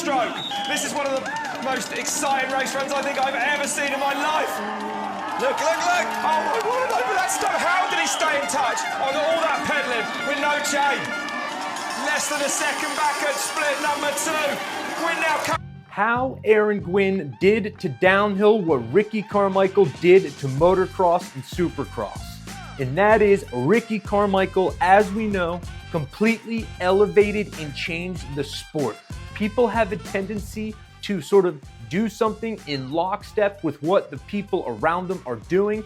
stroke. This is one of the most exciting race runs I think I've ever seen in my life. Look, look, look. Oh my word, over that stroke. How did he stay in touch on all that pedaling with no chain? Less than a second back at split number 2. Gwin now comes. How Aaron Gwin did to downhill what Ricky Carmichael did to motocross and supercross. And that is Ricky Carmichael, as we know, completely elevated and changed the sport. People have a tendency to sort of do something in lockstep with what the people around them are doing.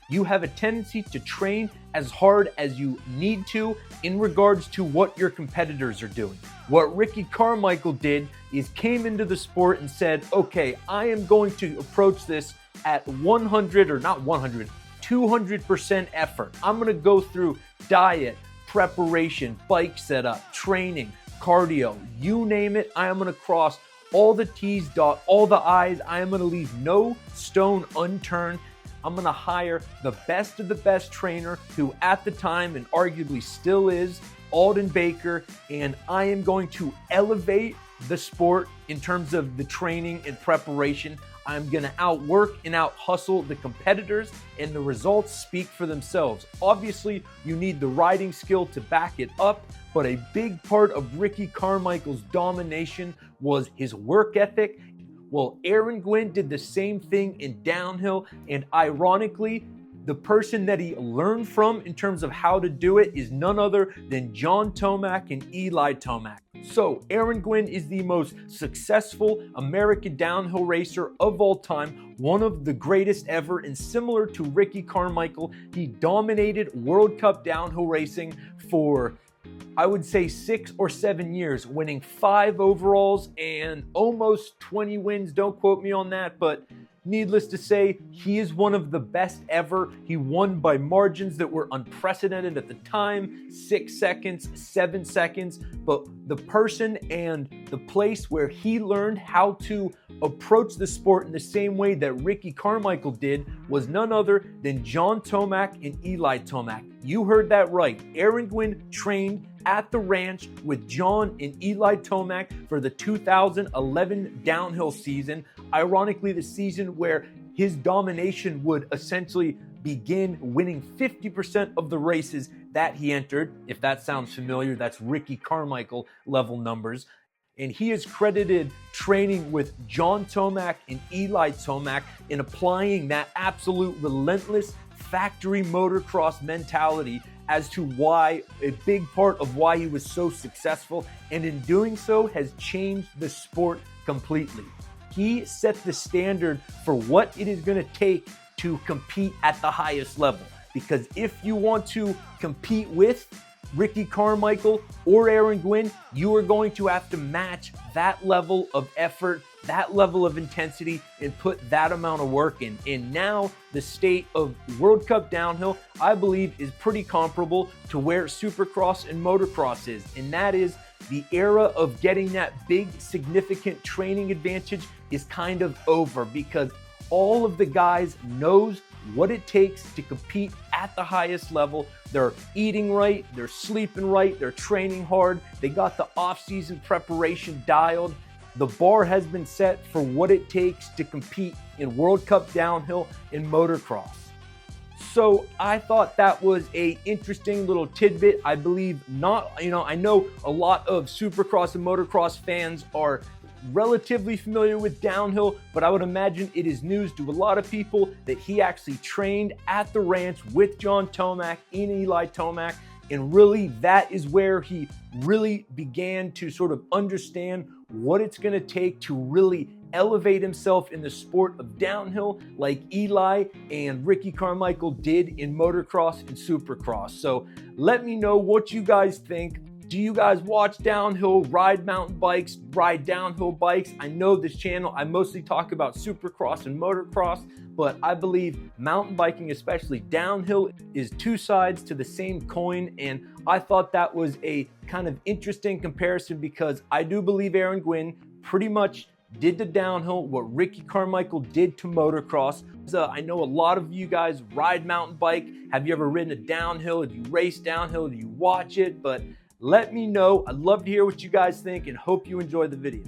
You have a tendency to train as hard as you need to in regards to what your competitors are doing. What Ricky Carmichael did is came into the sport and said, okay, I am going to approach this at 100 or not 100, 200% effort. I'm gonna go through diet, preparation, bike setup, training, cardio, you name it. I am gonna cross all the T's, dot all the I's. I am gonna leave no stone unturned. I'm gonna hire the best of the best trainer who at the time and arguably still is, Alden Baker, and I am going to elevate the sport in terms of the training and preparation. I'm gonna outwork and out-hustle the competitors, and the results speak for themselves. Obviously, you need the riding skill to back it up, but a big part of Ricky Carmichael's domination was his work ethic. Well, Aaron Gwin did the same thing in downhill, and ironically, the person that he learned from in terms of how to do it is none other than John Tomac and Eli Tomac. So, Aaron Gwin is the most successful American downhill racer of all time, one of the greatest ever, and similar to Ricky Carmichael, he dominated World Cup downhill racing for, I would say, 6 or 7 years, winning 5 overalls and almost 20 wins. Don't quote me on that, but needless to say, he is one of the best ever. He won by margins that were unprecedented at the time, 6 seconds, 7 seconds. But the person and the place where he learned how to approach the sport in the same way that Ricky Carmichael did was none other than John Tomac and Eli Tomac. You heard that right. Aaron Gwin trained at the ranch with John and Eli Tomac for the 2011 downhill season. Ironically, the season where his domination would essentially begin, winning 50% of the races that he entered. If that sounds familiar, that's Ricky Carmichael level numbers. And he is credited training with John Tomac and Eli Tomac in applying that absolute relentless factory motocross mentality as to why, a big part of why he was so successful, and in doing so has changed the sport completely. He set the standard for what it is going to take to compete at the highest level. Because if you want to compete with Ricky Carmichael or Aaron Gwin, you are going to have to match that level of effort, that level of intensity, and put that amount of work in. And now the state of World Cup downhill, I believe, is pretty comparable to where Supercross and motocross is. And that is the era of getting that big, significant training advantage is kind of over, because all of the guys knows what it takes to compete at the highest level. They're eating right, they're sleeping right, they're training hard, they got the off-season preparation dialed. The bar has been set for what it takes to compete in World Cup downhill and motocross. So I thought that was a interesting little tidbit. I believe I know a lot of Supercross and motocross fans are relatively familiar with downhill, but I would imagine it is news to a lot of people that he actually trained at the ranch with John Tomac and Eli Tomac, and really that is where he really began to sort of understand what it's going to take to really elevate himself in the sport of downhill like Eli and Ricky Carmichael did in motocross and supercross. So let me know what you guys think. Do you guys watch downhill, ride mountain bikes, ride downhill bikes? I know this channel, I mostly talk about supercross and motocross, but I believe mountain biking, especially downhill, is two sides to the same coin. And I thought that was a kind of interesting comparison, because I do believe Aaron Gwin pretty much did to downhill what Ricky Carmichael did to motocross. I know a lot of you guys ride mountain bike. Have you ever ridden a downhill? Do you race downhill? Do you watch it? But let me know. I'd love to hear what you guys think, and hope you enjoy the video.